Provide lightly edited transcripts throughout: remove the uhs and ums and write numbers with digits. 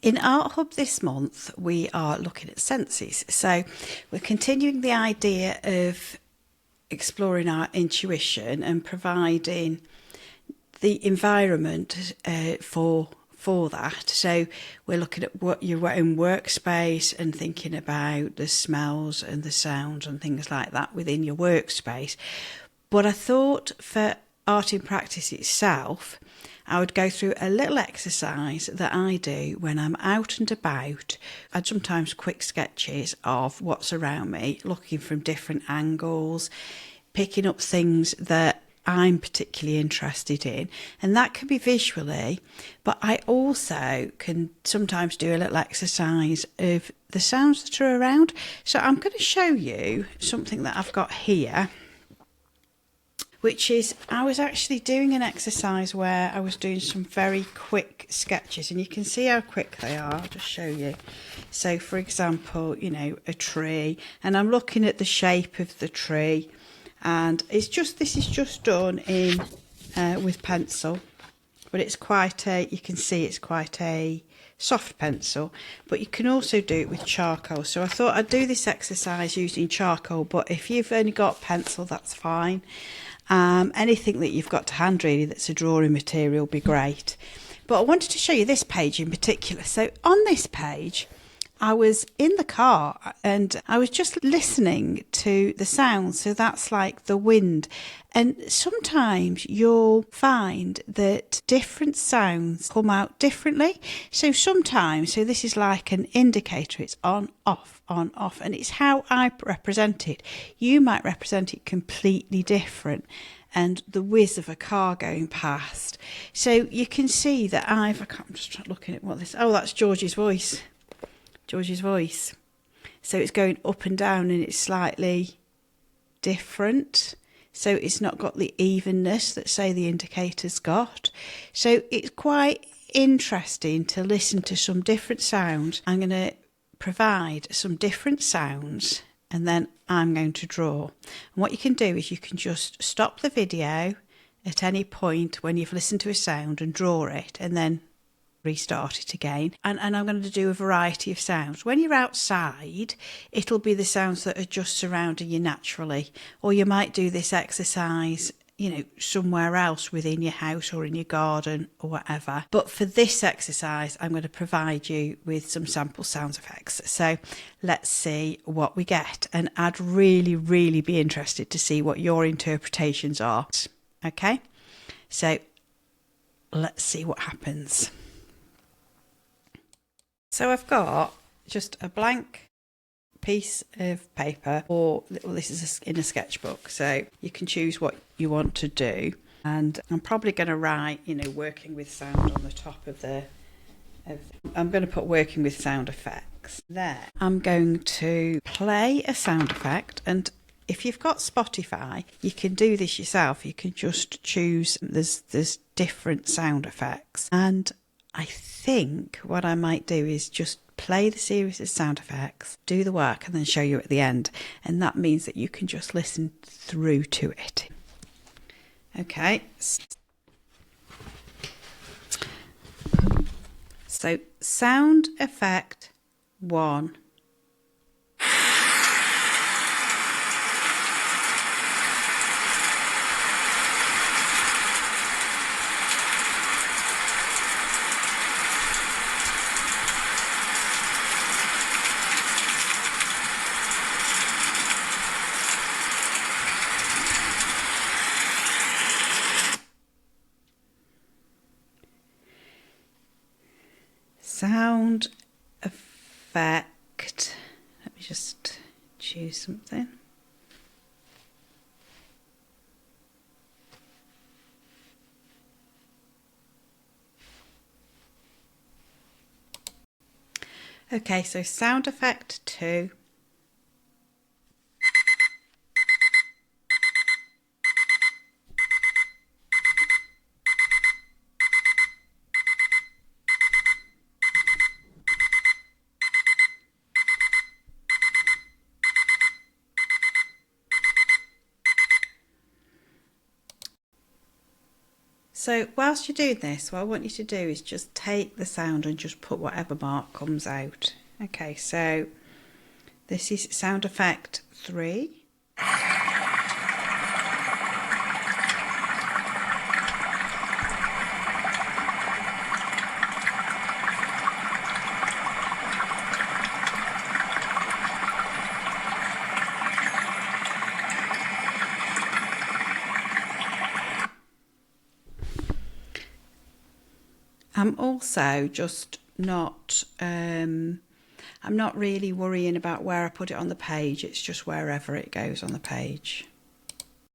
In Art Hub this month, we are looking at senses. So we're continuing the idea of exploring our intuition and providing the environment for that. So we're looking at what your own workspace and thinking about the smells and the sounds and things like that within your workspace. But I thought for art in practice itself, I would go through a little exercise that I do when I'm out and about. I do sometimes quick sketches of what's around me, looking from different angles, picking up things that I'm particularly interested in, and that can be visually, but I also can sometimes do a little exercise of the sounds that are around. So I'm going to show you something that I've got here, which is, I was actually doing an exercise where I was doing some very quick sketches, and you can see how quick they are. I'll just show you. So for example, a tree, and I'm looking at the shape of the tree, and this is just done in with pencil, but it's you can see it's quite a soft pencil, but you can also do it with charcoal. So I thought I'd do this exercise using charcoal, but if you've only got pencil, that's fine. Anything that you've got to hand really that's a drawing material will be great. But I wanted to show you this page in particular. So on this page, I was in the car and I was just listening to the sounds. So that's like the wind. And sometimes you'll find that different sounds come out differently. So this is like an indicator. It's on, off, and it's how I represent it. You might represent it completely different. And the whiz of a car going past. So you can see that I'm just looking at what that's George's voice. So it's going up and down and it's slightly different. So it's not got the evenness that, say, the indicator's got. So it's quite interesting to listen to some different sounds. I'm going to provide some different sounds and then I'm going to draw. And what you can do is you can just stop the video at any point when you've listened to a sound and draw it, and then restart it again. And I'm going to do a variety of sounds. When you're outside, it'll be the sounds that are just surrounding you naturally. Or you might do this exercise, somewhere else within your house or in your garden or whatever. But for this exercise, I'm going to provide you with some sample sound effects. So let's see what we get. And I'd really, really be interested to see what your interpretations are. Okay? So let's see what happens. So I've got just a blank piece of paper, or this is in a sketchbook, so you can choose what you want to do. And I'm probably going to write, working with sound on the top of I'm going to put working with sound effects there. I'm going to play a sound effect, and if you've got Spotify, you can do this yourself. You can just choose, there's different sound effects. And I think what I might do is just play the series of sound effects, do the work, and then show you at the end. And that means that you can just listen through to it. Okay. So sound effect 1. Sound effect. Let me just choose something. Okay, so sound effect 2. So whilst you're doing this, what I want you to do is just take the sound and just put whatever mark comes out. Okay, so this is sound effect 3. I'm also just not, I'm not really worrying about where I put it on the page, it's just wherever it goes on the page.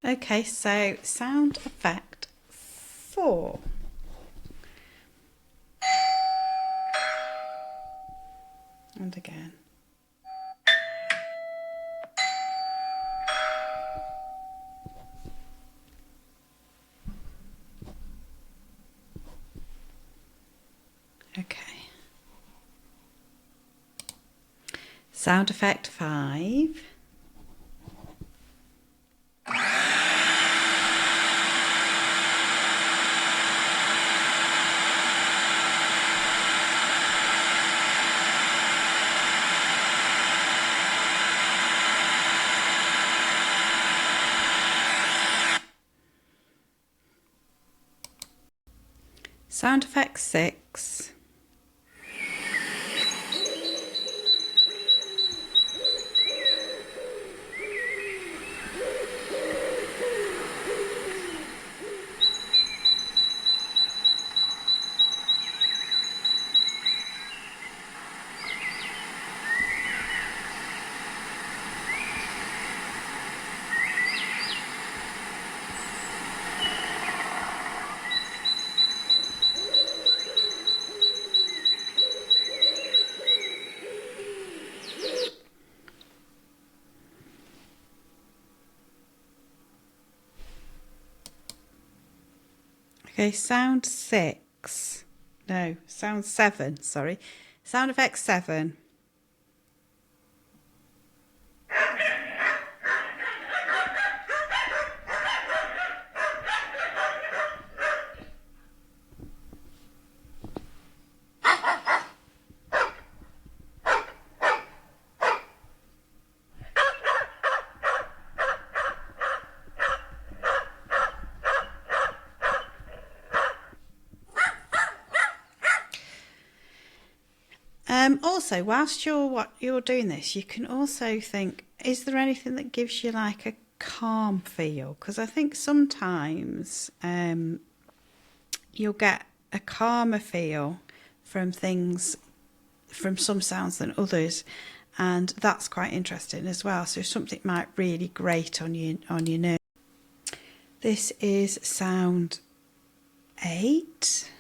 Okay, so sound effect 4. And again. Okay. Sound effect 5. Sound effect 6. Okay, sound 6. No, sound 7, sorry. Sound effect 7. Also, whilst you're doing this, you can also think, is there anything that gives you like a calm feel? Because I think sometimes you'll get a calmer feel from things, from some sounds than others, and that's quite interesting as well. So something might really grate on your nerve. This is sound 8.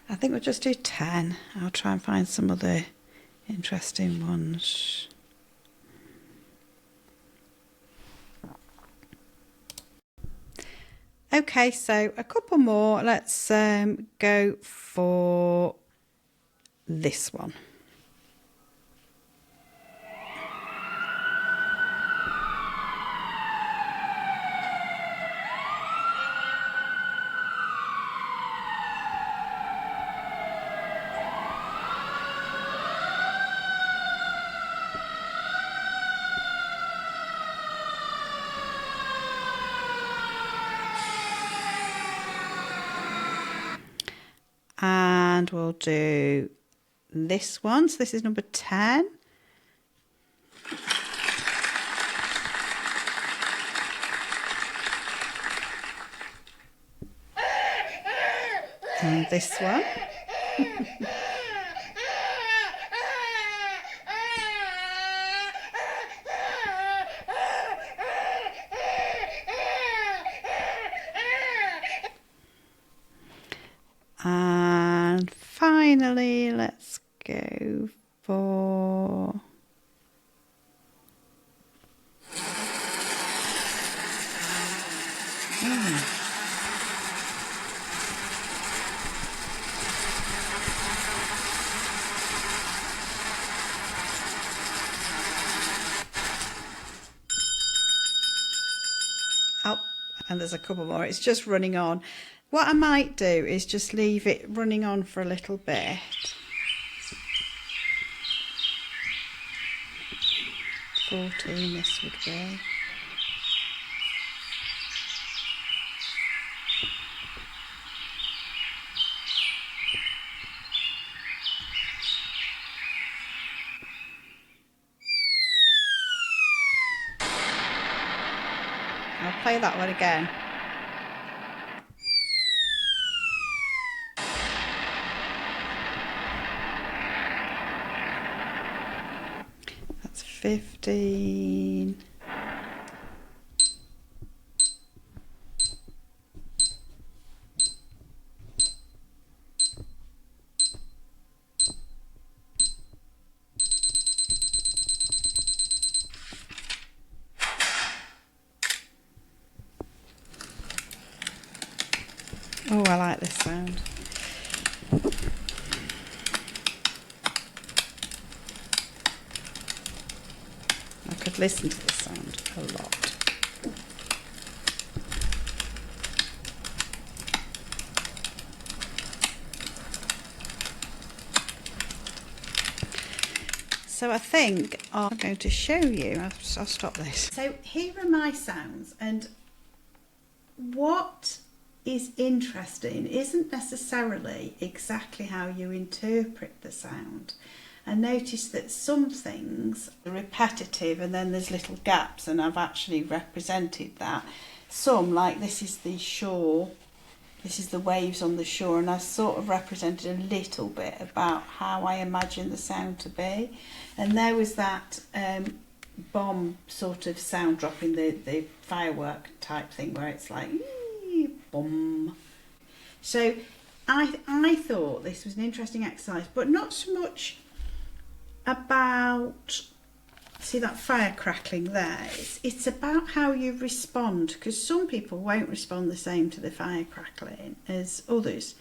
I think we'll just do 10. I'll try and find some other interesting ones. Okay, so a couple more. Let's go for this one. And we'll do this one. So this is number 10. And this one. And finally, let's go go for... Oh, and there's a couple more. It's just running on. What I might do is just leave it running on for a little bit. 14 this would be. I'll play that one again. That's 15. Oh, I like this sound. I could listen to this sound a lot. So I think I'm going to show you, I'll stop this. So here are my sounds, and what is interesting isn't necessarily exactly how you interpret the sound. I notice that some things are repetitive and then there's little gaps, and I've actually represented that. Some, like this is the shore, this is the waves on the shore, and I sort of represented a little bit about how I imagine the sound to be. And there was that bomb sort of sound dropping, the firework type thing where it's like boom. So I thought this was an interesting exercise, but not so much about, see that fire crackling there, it's about how you respond, because some people won't respond the same to the fire crackling as others.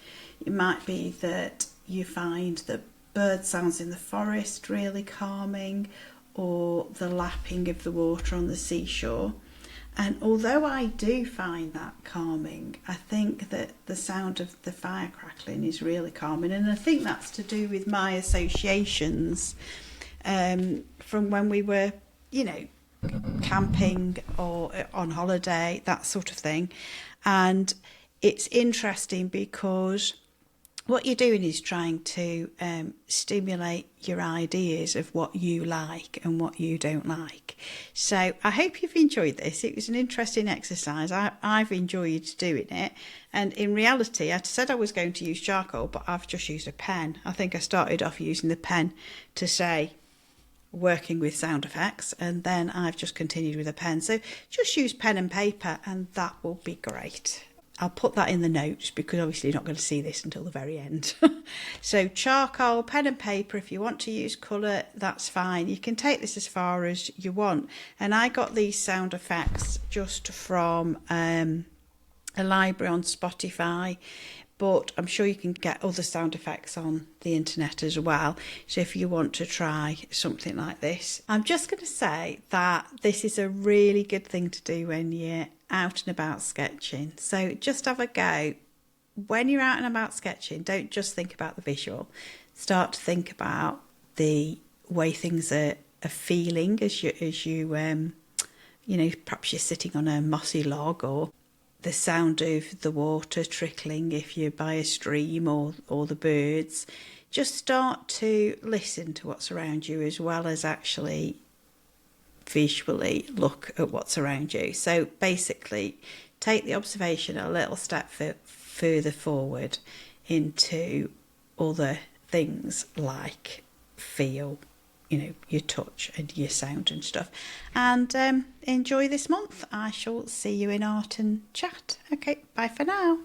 It might be that you find the bird sounds in the forest really calming, or the lapping of the water on the seashore. And although I do find that calming, I think that the sound of the fire crackling is really calming. And I think that's to do with my associations from when we were, you know, camping or on holiday, that sort of thing. And it's interesting because what you're doing is trying to stimulate your ideas of what you like and what you don't like. So I hope you've enjoyed this. It was an interesting exercise. I've enjoyed doing it. And in reality, I said I was going to use charcoal, but I've just used a pen. I think I started off using the pen to say working with sound effects, and then I've just continued with a pen. So just use pen and paper and that will be great. I'll put that in the notes because obviously you're not going to see this until the very end. So charcoal, pen and paper. If you want to use colour, that's fine. You can take this as far as you want. And I got these sound effects just from a library on Spotify, but I'm sure you can get other sound effects on the internet as well. So if you want to try something like this, I'm just going to say that this is a really good thing to do when you're out and about sketching. So just have a go. When you're out and about sketching, don't just think about the visual. Start to think about the way things are feeling as you you know, perhaps you're sitting on a mossy log, or the sound of the water trickling if you're by a stream, or the birds. Just start to listen to what's around you as well as actually visually look at what's around you. So basically take the observation a little step further forward into other things like feel, you know, your touch and your sound and stuff. And enjoy this month. I shall see you in art and chat. Okay, bye for now.